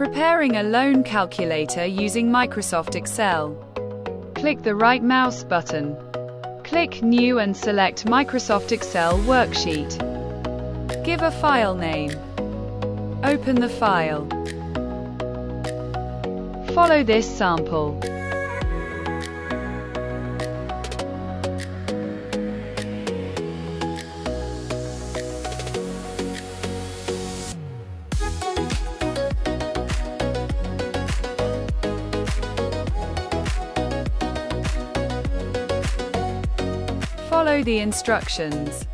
Preparing a loan calculator using Microsoft Excel. Click the right mouse button. Click New and select Microsoft Excel worksheet. Give a file name. Open the file. Follow this sample. Follow the instructions.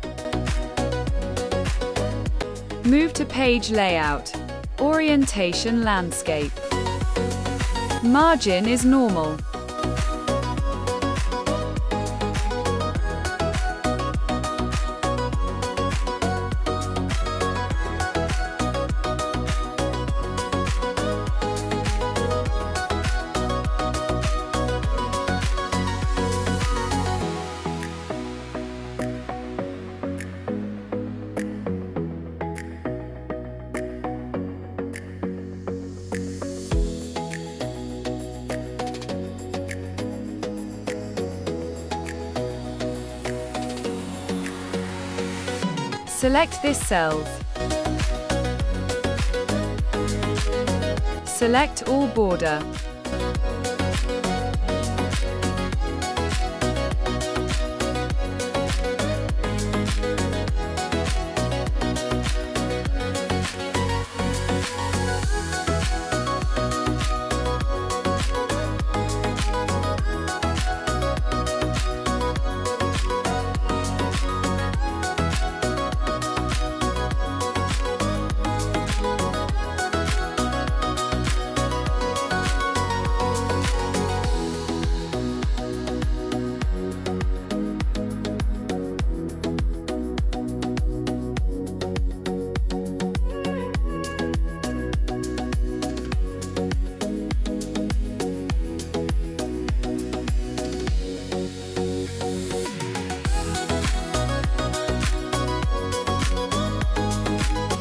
Move to page layout. Orientation landscape. Margin is normal. Select this cells. Select all border.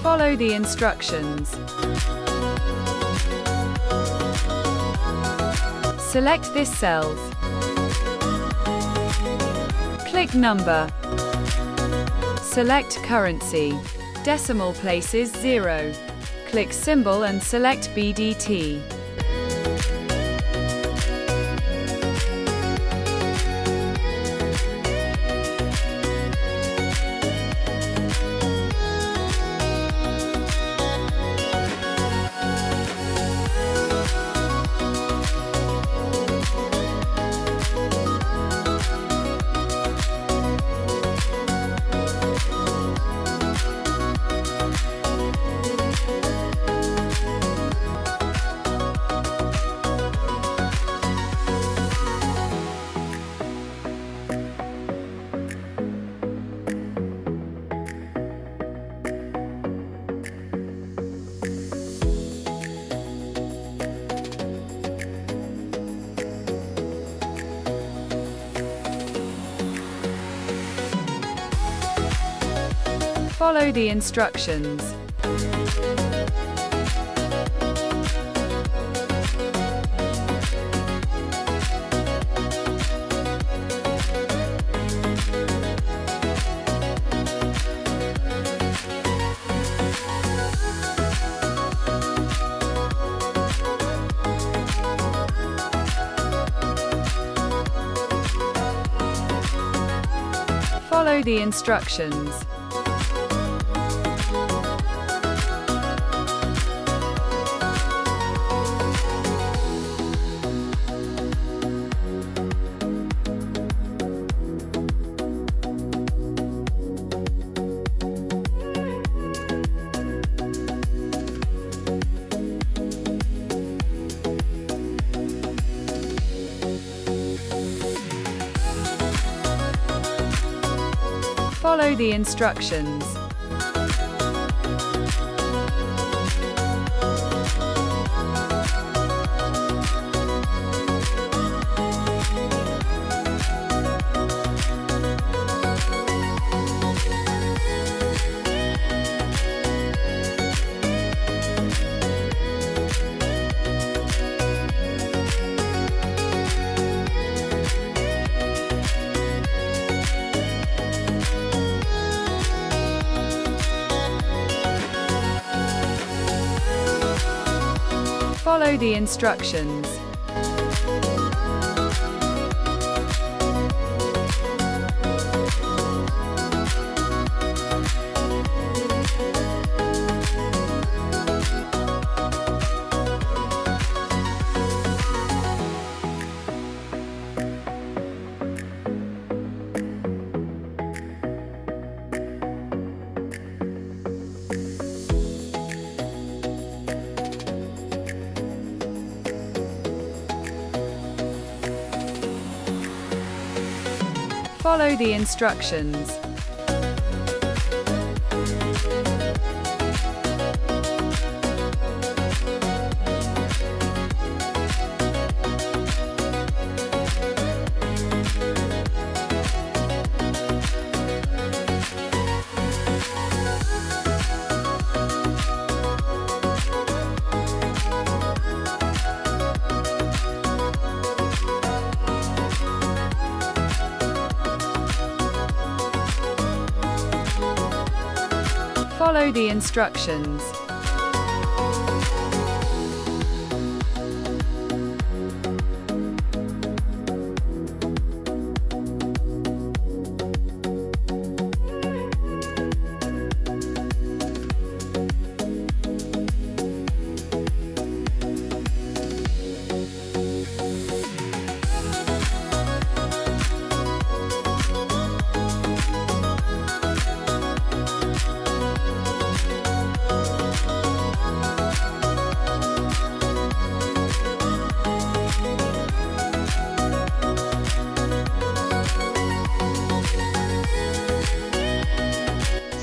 Follow the instructions. Select this cells. Click number. Select currency. Decimal places 0. Click symbol and select BDT. Follow the instructions. Follow the instructions. Follow the instructions. Follow the instructions. Follow the instructions. Follow the instructions.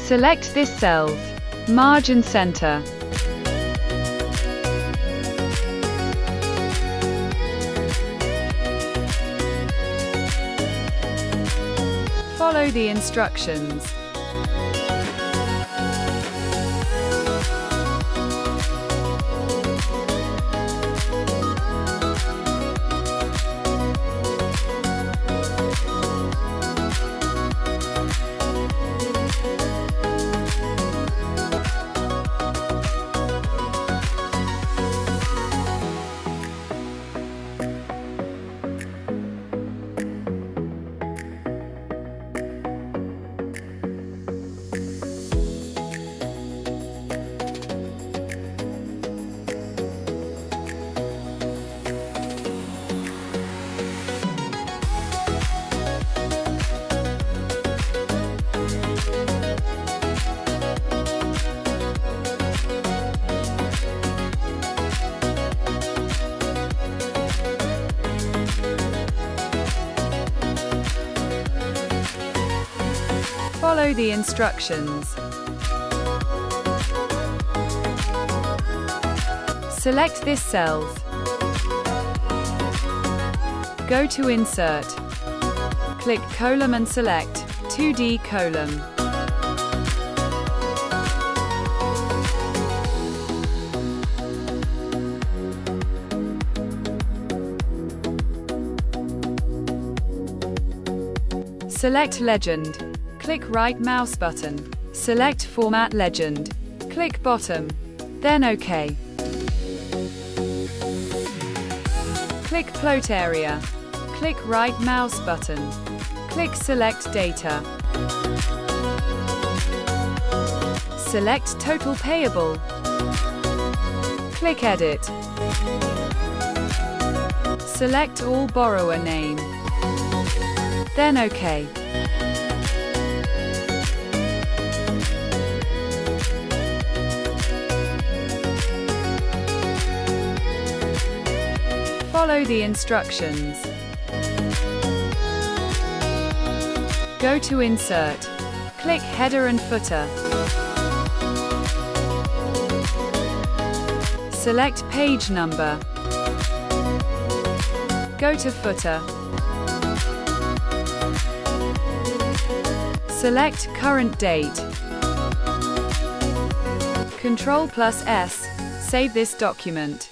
Select this cell's margin center. Follow the instructions. Follow the instructions. Select this cell. Go to Insert. Click Column and select 2D column. Select Legend. Click right mouse button. Select Format Legend. Click Bottom. Then OK. Click Plot Area. Click right mouse button. Click Select Data. Select Total Payable. Click Edit. Select All Borrower Name. Then OK. Follow the instructions. Go to Insert. Click Header and Footer. Select Page Number. Go to Footer. Select Current Date. Ctrl+S. Save this document.